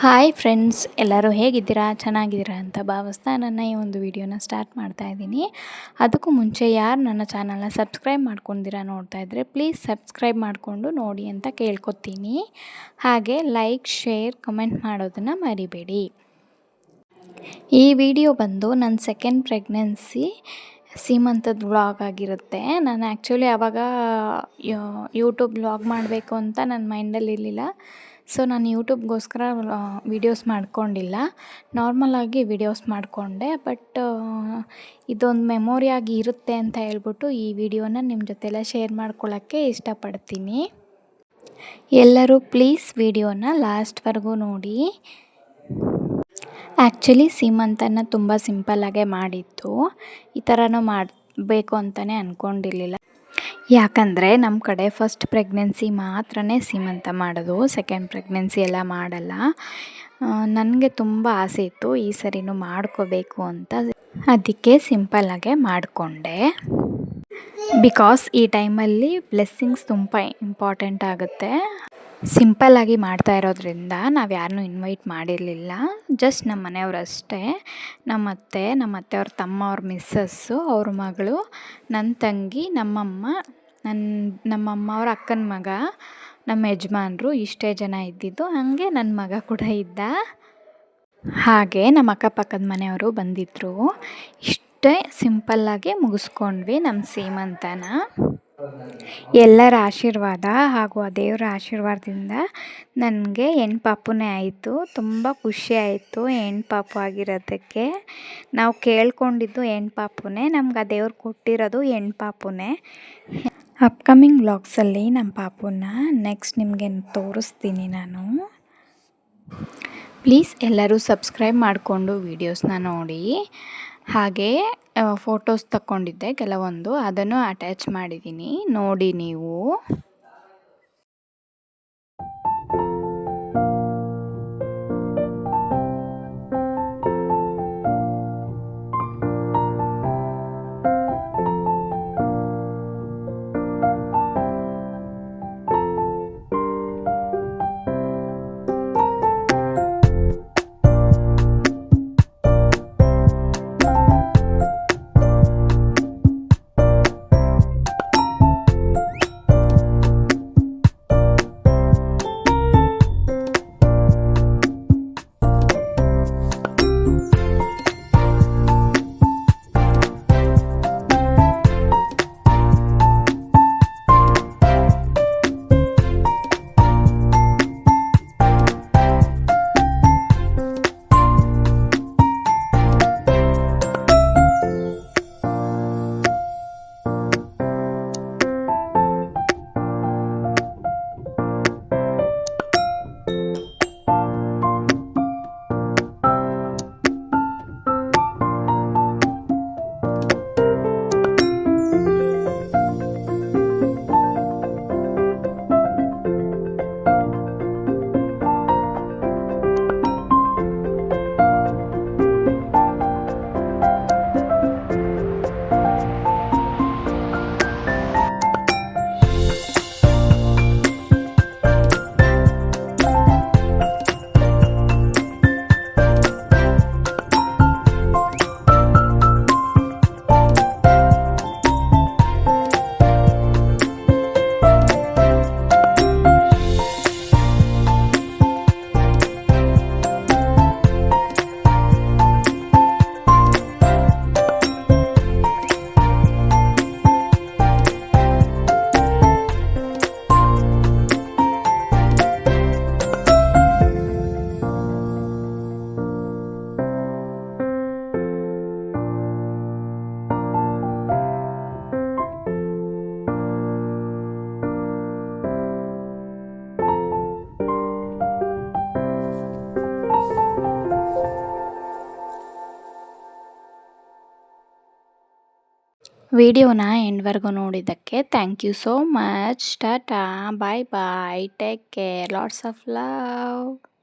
Hi friends, ಎಲ್ಲರೂ ಹೇಗಿದ್ದೀರಾ? ಚೆನ್ನಾಗಿದ್ದೀರಾ ಅಂತ ಭಾವಿಸ್ತಾ ನನ್ನ ಈ ಒಂದು ವಿಡಿಯೋನ ಸ್ಟಾರ್ಟ್ ಮಾಡ್ತಾ ಇದ್ದೀನಿ. ಅದಕ್ಕೂ ಮುಂಚೆ ಯಾರು ನನ್ನ ಚಾನಲ್ನ ಸಬ್ಸ್ಕ್ರೈಬ್ ಮಾಡ್ಕೊಂಡಿರಾ ನೋಡ್ತಾ ಇದ್ದರೆ ಪ್ಲೀಸ್ ಸಬ್ಸ್ಕ್ರೈಬ್ ಮಾಡಿಕೊಂಡು ನೋಡಿ ಅಂತ ಕೇಳ್ಕೊತೀನಿ. ಹಾಗೆ ಲೈಕ್, ಶೇರ್, ಕಮೆಂಟ್ ಮಾಡೋದನ್ನು ಮರಿಬೇಡಿ. ಈ ವಿಡಿಯೋ ಬಂದು ನನ್ನ ಸೆಕೆಂಡ್ ಪ್ರೆಗ್ನೆನ್ಸಿ ಸೀಮಂತದ ವ್ಲಾಗ್ ಆಗಿರುತ್ತೆ. ನಾನು ಆ್ಯಕ್ಚುಲಿ ಆವಾಗ ಯೂಟ್ಯೂಬ್ ವ್ಲಾಗ್ ಮಾಡಬೇಕು ಅಂತ ನನ್ನ ಮೈಂಡಲ್ಲಿ ಇರಲಿಲ್ಲ. ಸೊ ನಾನು ಯೂಟ್ಯೂಬ್ಗೋಸ್ಕರ ವೀಡಿಯೋಸ್ ಮಾಡ್ಕೊಂಡಿಲ್ಲ, ನಾರ್ಮಲಾಗಿ ವೀಡಿಯೋಸ್ ಮಾಡಿಕೊಂಡೆ. ಬಟ್ ಇದೊಂದು ಮೆಮೊರಿಯಾಗಿ ಇರುತ್ತೆ ಅಂತ ಹೇಳ್ಬಿಟ್ಟು ಈ ವಿಡಿಯೋನ ನಿಮ್ಮ ಜೊತೆಲ್ಲ ಶೇರ್ ಮಾಡ್ಕೊಳ್ಳೋಕ್ಕೆ ಇಷ್ಟಪಡ್ತೀನಿ. ಎಲ್ಲರೂ ಪ್ಲೀಸ್ ವಿಡಿಯೋನ ಲಾಸ್ಟ್ವರೆಗೂ ನೋಡಿ. ಆ್ಯಕ್ಚುಲಿ ಸೀಮಂತನ ತುಂಬ ಸಿಂಪಲ್ಲಾಗೆ ಮಾಡಿದ್ದು, ಈ ಥರನೂ ಮಾಡಬೇಕು ಅಂತಲೇ ಅಂದ್ಕೊಂಡಿರಲಿಲ್ಲ. ಯಾಕಂದರೆ ನಮ್ಮ ಕಡೆ ಫಸ್ಟ್ ಪ್ರೆಗ್ನೆನ್ಸಿ ಮಾತ್ರ ಸೀಮಂತ ಮಾಡೋದು, ಸೆಕೆಂಡ್ ಪ್ರೆಗ್ನೆನ್ಸಿ ಎಲ್ಲ ಮಾಡಲ್ಲ. ನನಗೆ ತುಂಬ ಆಸೆ ಇತ್ತು ಈ ಸರಿನೂ ಮಾಡ್ಕೋಬೇಕು ಅಂತ, ಅದಕ್ಕೆ ಸಿಂಪಲ್ಲಾಗೆ ಮಾಡಿಕೊಂಡೆ. ಬಿಕಾಸ್ ಈ ಟೈಮಲ್ಲಿ ಬ್ಲೆಸ್ಸಿಂಗ್ಸ್ ತುಂಬ ಇಂಪಾರ್ಟೆಂಟ್ ಆಗುತ್ತೆ. ಸಿಂಪಲ್ಲಾಗಿ ಮಾಡ್ತಾ ಇರೋದ್ರಿಂದ ನಾವು ಯಾರನ್ನೂ ಇನ್ವೈಟ್ ಮಾಡಿರಲಿಲ್ಲ. ಜಸ್ಟ್ ನಮ್ಮ ಮನೆಯವರು ಅಷ್ಟೇ. ನಮ್ಮ ಅತ್ತೆಯವ್ರ ತಮ್ಮ, ಅವ್ರ ಮಿಸ್ಸಸ್ಸು, ಅವ್ರ ಮಗಳು, ನನ್ನ ತಂಗಿ, ನಮ್ಮಮ್ಮ, ನಮ್ಮಮ್ಮ ಅವ್ರ ಅಕ್ಕನ ಮಗ, ನಮ್ಮ ಯಜಮಾನ್ರು, ಇಷ್ಟೇ ಜನ ಇದ್ದಿದ್ದು. ಹಾಗೆ ನನ್ನ ಮಗ ಕೂಡ ಇದ್ದ. ಹಾಗೆ ನಮ್ಮ ಅಕ್ಕಪಕ್ಕದ ಮನೆಯವರು ಬಂದಿದ್ದರು. ಇಷ್ಟೇ ಸಿಂಪಲ್ಲಾಗಿ ಮುಗಿಸ್ಕೊಂಡ್ವಿ ನಮ್ಮ ಸೀಮಂತನ. ಎಲ್ಲರ ಆಶೀರ್ವಾದ ಹಾಗೂ ಆ ದೇವರ ಆಶೀರ್ವಾದದಿಂದ ನನಗೆ ಹೆಣ್ಣು ಪಾಪುನೇ ಆಯಿತು. ತುಂಬ ಖುಷಿ ಆಯಿತು ಹೆಣ್ಣು ಪಾಪು ಆಗಿರೋದಕ್ಕೆ. ನಾವು ಕೇಳ್ಕೊಂಡಿದ್ದು ಹೆಣ್ಣು ಪಾಪುನೇ, ನಮ್ಗೆ ಆ ದೇವ್ರು ಕೊಟ್ಟಿರೋದು ಹೆಣ್ಣು ಪಾಪುನೇ. ಅಪ್ಕಮಿಂಗ್ ವ್ಲಾಗ್ಸಲ್ಲಿ ನಮ್ಮ ಪಾಪುನ ನೆಕ್ಸ್ಟ್ ನಿಮಗೆ ತೋರಿಸ್ತೀನಿ ನಾನು. ಪ್ಲೀಸ್ ಎಲ್ಲರೂ ಸಬ್ಸ್ಕ್ರೈಬ್ ಮಾಡಿಕೊಂಡು ವೀಡಿಯೋಸ್ನ ನೋಡಿ. ಹಾಗೆ ಫೋಟೋಸ್ ತಗೊಂಡಿದ್ದೆ ಕೆಲವೊಂದು, ಅದನ್ನು ಅಟ್ಯಾಚ್ ಮಾಡಿದ್ದೀನಿ, ನೋಡಿ ನೀವು. ವಿಡಿಯೋನ ಎಂಡ್ವರೆಗೂ ನೋಡಿದ್ದಕ್ಕೆ thank you so much. Tata, bye bye, take care, lots of love.